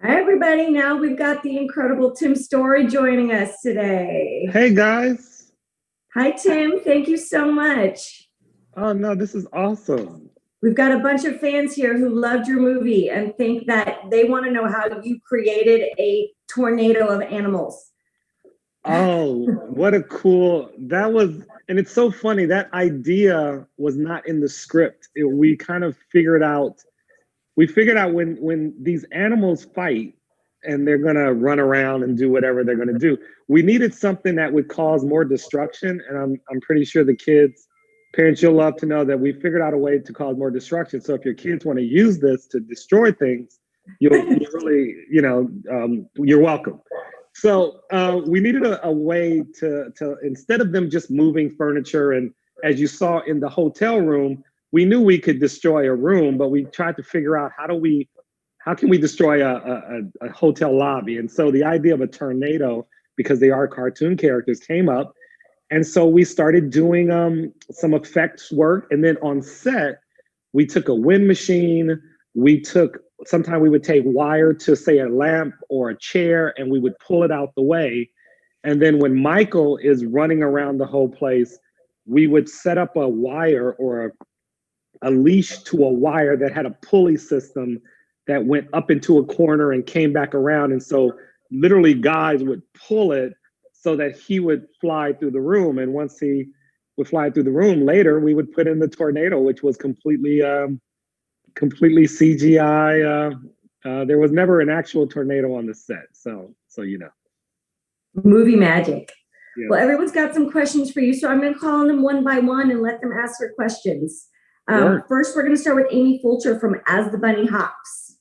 Hi, everybody. Now we've got the incredible Tim Story joining us today. Hey guys. Hi, Tim. Thank you so much. Oh no, this is awesome. We've got a bunch of fans here who loved your movie and think that they want to know how you created a tornado of animals. Oh, what a cool that was. And it's so funny that idea was not in the script. We kind of figured out when these animals fight and they're going to run around and do whatever they're going to do. We needed something that would cause more destruction, and I'm pretty sure the kids parents, you'll love to know that we figured out a way to cause more destruction. So if your kids want to use this to destroy things, you'll really, you're welcome. So we needed a way to instead of them just moving furniture, and as you saw in the hotel room, we knew we could destroy a room, but we tried to figure out how can we destroy a hotel lobby. And so the idea of a tornado, because they are cartoon characters, came up. And so we started doing some effects work. And then on set, we took a wind machine. Sometimes we would take wire to, say, a lamp or a chair, and we would pull it out the way. And then when Michael is running around the whole place, we would set up a wire or a leash to a wire that had a pulley system that went up into a corner and came back around. And so literally guys would pull it so that he would fly through the room. And once he would fly through the room later, we would put in the tornado, which was completely CGI. There was never an actual tornado on the set. So you know. Movie magic. Yeah. Well, everyone's got some questions for you, so I'm going to call on them one by one and let them ask their questions. First, we're going to start with Amy Fulcher from As the Bunny Hops.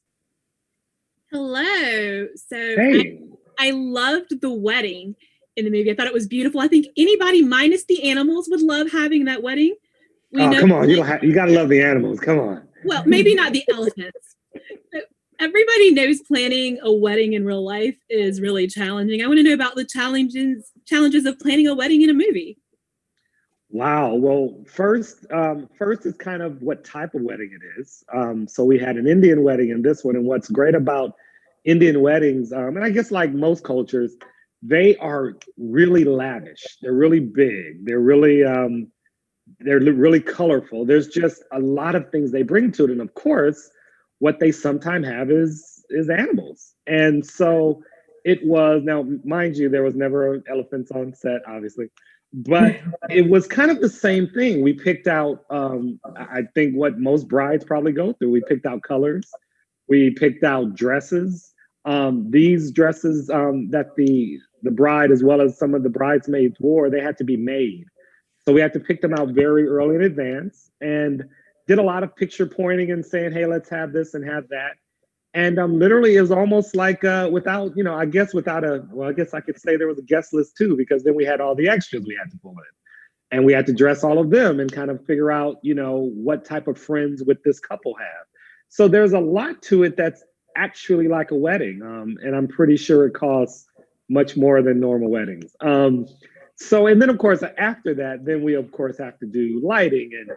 Hello. So hey. I loved the wedding in the movie. I thought it was beautiful. I think anybody minus the animals would love having that wedding. Come on, you got to love the animals. Come on. Well, maybe not the elephants. Everybody knows planning a wedding in real life is really challenging. I want to know about the challenges of planning a wedding in a movie. Wow. Well, first is kind of what type of wedding it is. So we had an Indian wedding in this one, and what's great about Indian weddings, and I guess like most cultures, they are really lavish. They're really big. They're really colorful. There's just a lot of things they bring to it, and of course, what they sometimes have is animals. And so it was. Now, mind you, there was never elephants on set, obviously. But it was kind of the same thing. We picked out, I think, what most brides probably go through. We picked out colors. We picked out dresses. These dresses that the bride, as well as some of the bridesmaids wore, they had to be made. So we had to pick them out very early in advance and did a lot of picture pointing and saying, hey, let's have this and have that. And literally, it was almost like without, I guess I could say there was a guest list too, because then we had all the extras we had to pull in. And we had to dress all of them and kind of figure out, what type of friends would this couple have. So there's a lot to it that's actually like a wedding. And I'm pretty sure it costs much more than normal weddings. And then, of course, after that, then we, of course, have to do lighting and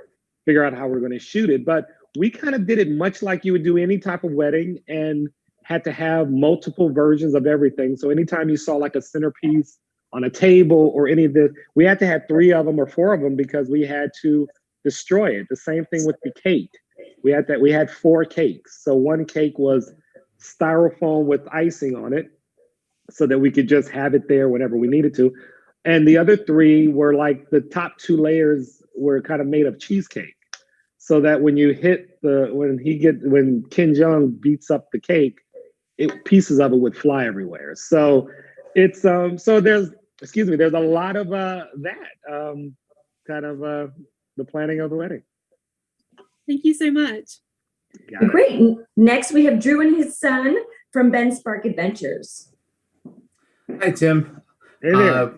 figure out how we're going to shoot it. But we kind of did it much like you would do any type of wedding and had to have multiple versions of everything. So anytime you saw like a centerpiece on a table or any of this, we had to have 3 of them or 4 of them because we had to destroy it. The same thing with the cake. We had 4 cakes. So one cake was styrofoam with icing on it so that we could just have it there whenever we needed to. And the other 3 were like the top 2 layers were kind of made of cheesecake. So that when Ken Jeong beats up the cake, pieces of it would fly everywhere. So it's there's a lot of the planning of the wedding. Thank you so much. Great. Next, we have Drew and his son from Ben Spark Adventures. Hi, Tim. Hey there.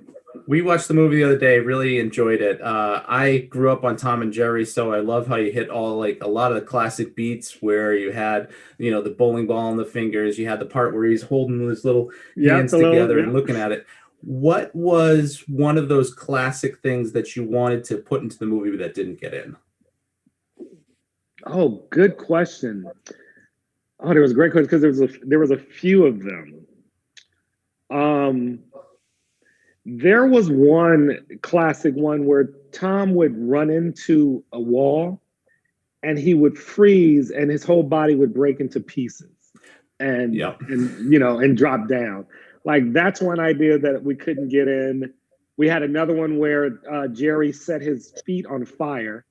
We watched the movie the other day, really enjoyed it. I grew up on Tom and Jerry, so I love how you hit a lot of the classic beats where you had, the bowling ball in the fingers. You had the part where he's holding his little hands together and looking at it. What was one of those classic things that you wanted to put into the movie that didn't get in? Oh, good question. Oh, there was a great question because there was a few of them. Um, there was one classic one where Tom would run into a wall and he would freeze and his whole body would break into pieces and Yep. and drop down. Like that's one idea that we couldn't get in. We had another one where Jerry set his feet on fire,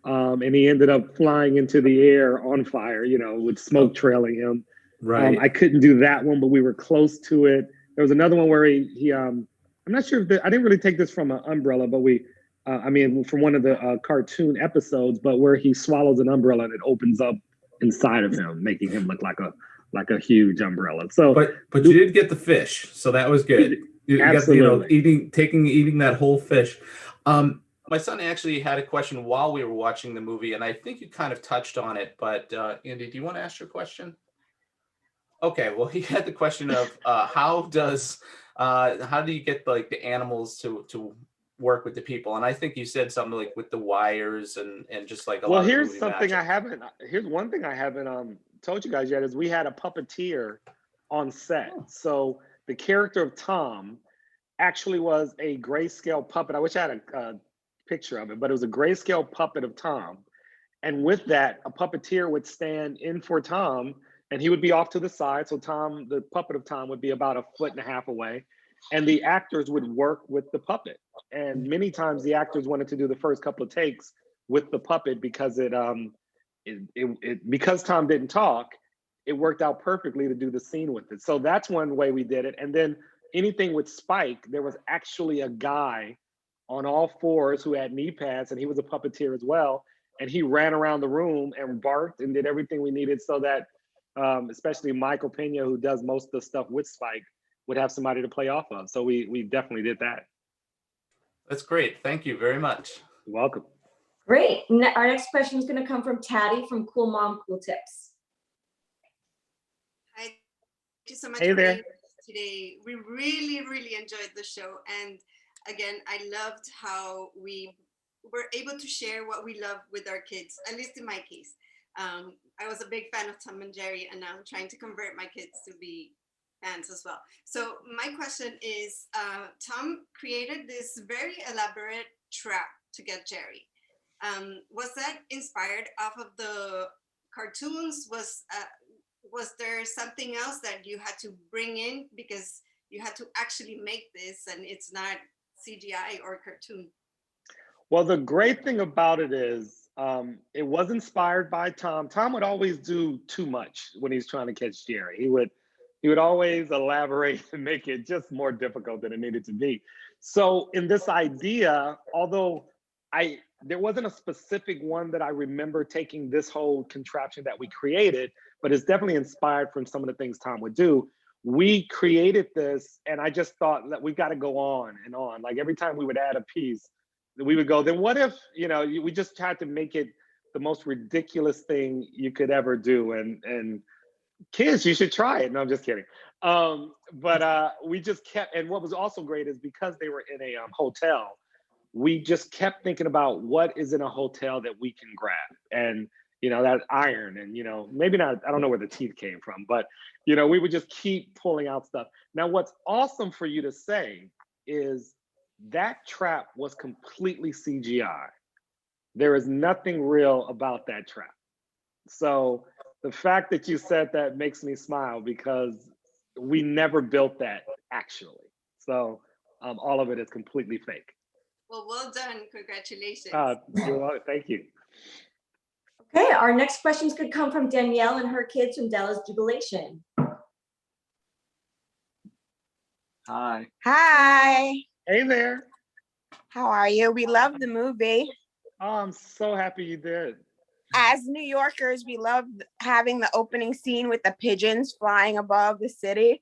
and he ended up flying into the air on fire, with smoke trailing him. Right. I couldn't do that one, but we were close to it. There was another one where he I'm not sure if I didn't really take this from an umbrella, but from one of the cartoon episodes, but where he swallows an umbrella and it opens up inside of him, making him look like a huge umbrella. So, but you did get the fish, so that was good. You got absolutely. eating that whole fish. My son actually had a question while we were watching the movie, and I think you kind of touched on it. But Andy, do you want to ask your question? Okay, well, he had the question of how do you get like the animals to work with the people? And I think you said something like with the wires and just like a lot of here's movie something magic. here's one thing I haven't told you guys yet is we had a puppeteer on set. So the character of Tom actually was a grayscale puppet. I wish I had a picture of it, but it was a grayscale puppet of Tom. And with that, a puppeteer would stand in for Tom and he would be off to the side. So Tom, the puppet of Tom, would be about 1.5 feet away. And the actors would work with the puppet. And many times the actors wanted to do the first couple of takes with the puppet because because Tom didn't talk, it worked out perfectly to do the scene with it. So that's one way we did it. And then anything with Spike, there was actually a guy on all fours who had knee pads, and he was a puppeteer as well. And he ran around the room and barked and did everything we needed so that especially Michael Pena, who does most of the stuff with Spike, would have somebody to play off of. So we definitely did that. That's great. Thank you very much. You're welcome. Great. Our next question is going to come from Taddy from Cool Mom Cool Tips. Hi, thank you so much Hey for there. being here today. We really, really enjoyed the show. And again, I loved how we were able to share what we love with our kids, at least in my case. I was a big fan of Tom and Jerry, and now I'm trying to convert my kids to be fans as well. So my question is, Tom created this very elaborate trap to get Jerry. Was that inspired off of the cartoons? Was there something else that you had to bring in because you had to actually make this and it's not CGI or cartoon? Well, the great thing about it is it was inspired by Tom. Tom would always do too much when he's trying to catch Jerry. He would always elaborate and make it just more difficult than it needed to be. So in this idea, although there wasn't a specific one that I remember taking this whole contraption that we created, but it's definitely inspired from some of the things Tom would do. We created this and I just thought that we've got to go on and on. Like every time we would add a piece, we would go, then what if, we just had to make it the most ridiculous thing you could ever do. And kids, you should try it. No, I'm just kidding. But we just kept, and what was also great is because they were in a hotel, we just kept thinking about what is in a hotel that we can grab. And, that iron and, maybe not, I don't know where the teeth came from, but, we would just keep pulling out stuff. Now, what's awesome for you to say is that trap was completely CGI. There is nothing real about that trap. So the fact that you said that makes me smile because we never built that actually. So all of it is completely fake. Well done. Congratulations. You're welcome. Thank you. Okay, our next questions could come from Danielle and her kids from Dallas Jubilation. Hi. Hi. Hey there. How are you? We love the movie. Oh, I'm so happy you did. As New Yorkers, we love having the opening scene with the pigeons flying above the city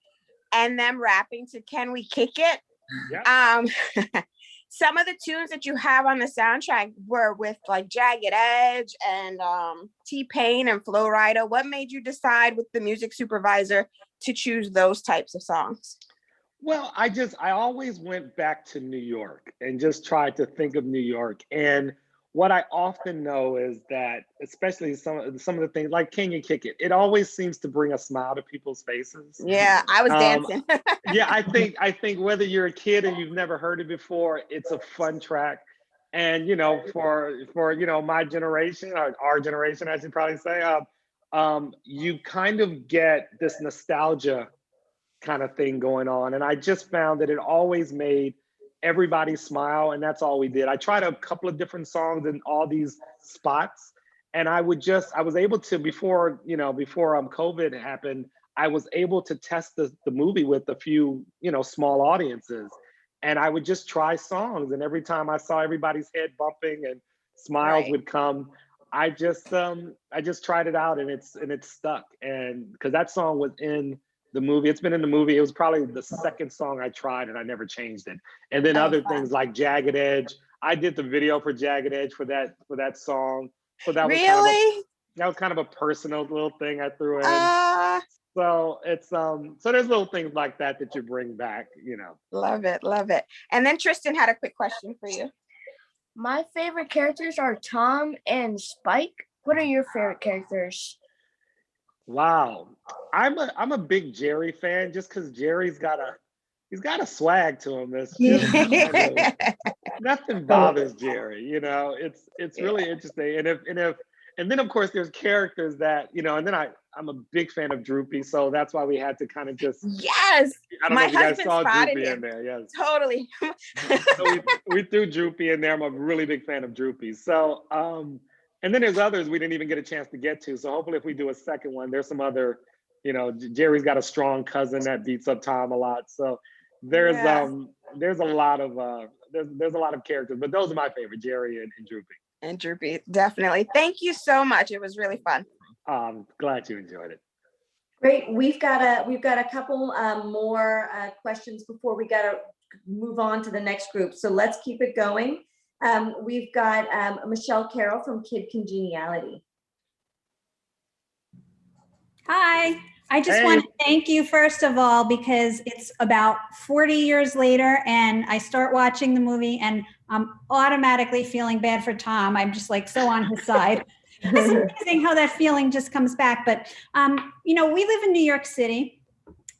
and them rapping to Can We Kick It? Yep. Some of the tunes that you have on the soundtrack were with like Jagged Edge and T-Pain and Flo Rida. What made you decide with the music supervisor to choose those types of songs? Well, I always went back to New York and just tried to think of New York. And what I often know is that, especially some of the things like King and Kick It, it always seems to bring a smile to people's faces. Yeah, I was Um, dancing. yeah, I think whether you're a kid and you've never heard it before, it's a fun track. And for my generation, or our generation, I should probably say, you kind of get this nostalgia kind of thing going on. And I just found that it always made everybody smile, and that's all we did. I tried a couple of different songs in all these spots, and I was able to, before COVID happened, I was able to test the movie with a few, small audiences. And I would just try songs, and every time I saw everybody's head bumping and smiles Right. would come, I just tried it out, and it's stuck. And because that song was in the movie, it's been in the movie. It was probably the second song I tried, and I never changed it. And then Oh, other fun. things like Jagged Edge, I did the video for Jagged Edge for that song. So Really? that was kind of a personal little thing I threw in. So it's so there's little things like that you bring back. Love it, love it. And then Tristan had a quick question for you. My favorite characters are Tom and Spike. What are your favorite characters? Wow, I'm a big Jerry fan, just because Jerry's got a swag to him that's just kind of, nothing bothers Jerry. It's really interesting. And then of course there's characters that and then I'm a big fan of Droopy, so that's why we had to kind of just. Yes, I don't my know if you guys husband saw spotted Droopy him. in there. Yes. Totally. So we threw Droopy in there. I'm a really big fan of Droopy. So and then there's others we didn't even get a chance to get to. So hopefully if we do a second one, there's some other, Jerry's got a strong cousin that beats up Tom a lot. So there's a lot of there's a lot of characters, but those are my favorite, Jerry and Droopy. And Droopy, definitely. Thank you so much. It was really fun. I'm glad you enjoyed it. Great. We've got a couple more questions before we got to move on to the next group. So let's keep it going. We've got Michelle Carroll from Kid Congeniality. Hi. I just want to thank you, first of all, because it's about 40 years later and I start watching the movie and I'm automatically feeling bad for Tom. I'm just like so on his side. It's amazing how that feeling just comes back. But, we live in New York City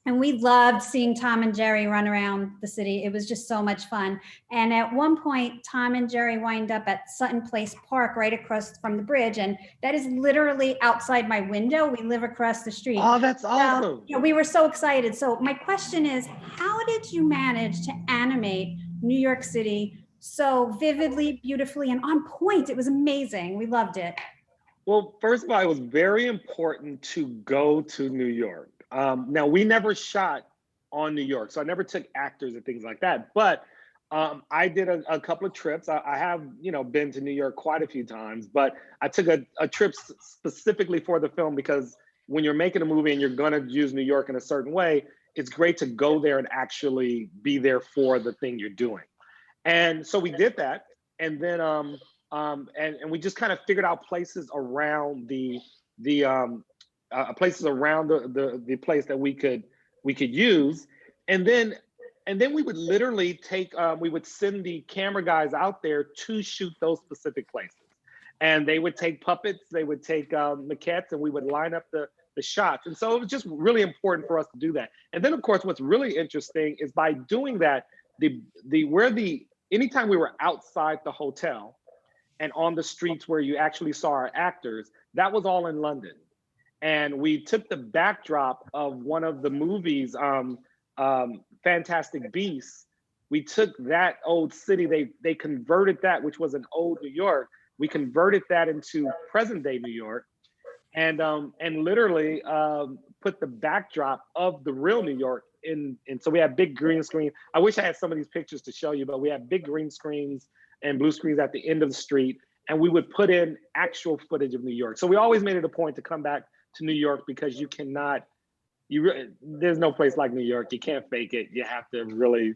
and we loved seeing Tom and Jerry run around the city. It was just so much fun. And at one point, Tom and Jerry wind up at Sutton Place Park right across from the bridge. And that is literally outside my window. We live across the street. Oh, that's awesome. We were so excited. So my question is, how did you manage to animate New York City so vividly, beautifully, and on point? It was amazing. We loved it. Well, first of all, it was very important to go to New York. Now, we never shot on New York, so I never took actors and things like that. But I did a couple of trips. I have, been to New York quite a few times, but I took a trip specifically for the film, because when you're making a movie and you're going to use New York in a certain way, it's great to go there and actually be there for the thing you're doing. And so we did that. And then and we just kind of figured out places around the places around the place that we could use. And then we would literally we would send the camera guys out there to shoot those specific places. And they would take puppets, they would take maquettes, and we would line up the shots. And so it was just really important for us to do that. And then of course, what's really interesting is by doing that, anytime we were outside the hotel and on the streets where you actually saw our actors, that was all in London. And we took the backdrop of one of the movies, Fantastic Beasts. We took that old city, they converted that, which was an old New York. We converted that into present day New York, and literally put the backdrop of the real New York in. And so we had big green screen. I wish I had some of these pictures to show you, but we had big green screens and blue screens at the end of the street, and we would put in actual footage of New York. So we always made it a point to come back to New York, because there's no place like New York. You can't fake it. You have to really,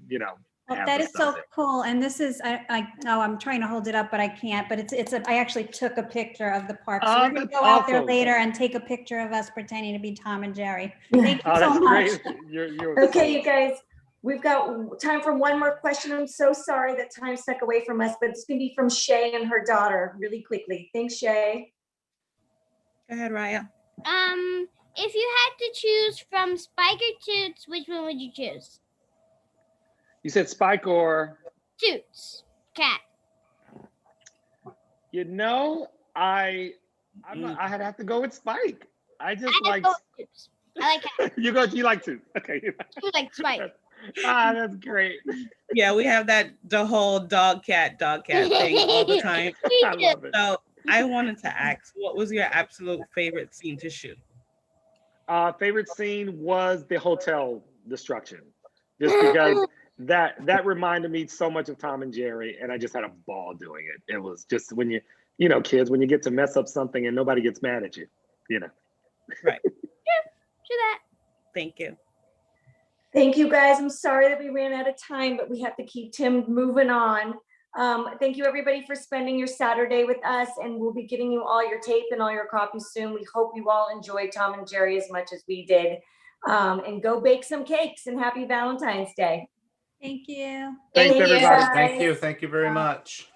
Well, that is so cool. And this is, I'm trying to hold it up, but I can't, but I actually took a picture of the park. So we're going to go out there later and take a picture of us pretending to be Tom and Jerry. Thank you so much. Great. You're Okay, you guys, We've got time for one more question. I'm so sorry that time stuck away from us, but it's gonna be from Shay and her daughter really quickly. Thanks, Shay. Go ahead, Raya. If you had to choose from Spike or Toots, which one would you choose? You said Spike or? Toots. Cat. You know, I'd have to go with Spike. I just like. Go with Toots. I like cat. You like Toots. Okay. You like Spike. That's great. Yeah, we have the whole dog cat thing all the time. I love it. So I wanted to ask, what was your absolute favorite scene to shoot? Favorite scene was the hotel destruction, just because that reminded me so much of Tom and Jerry, and I just had a ball doing it. It was just when kids, when you get to mess up something and nobody gets mad at you, Right. Do that. Thank you. Thank you, guys. I'm sorry that we ran out of time, but we have to keep Tim moving on. Thank you, everybody, for spending your Saturday with us, and we'll be getting you all your tape and all your copies soon. We hope you all enjoyed Tom and Jerry as much as we did. And go bake some cakes, and happy Valentine's Day. Thank you. Thanks, everybody. Thank you. Thank you very much.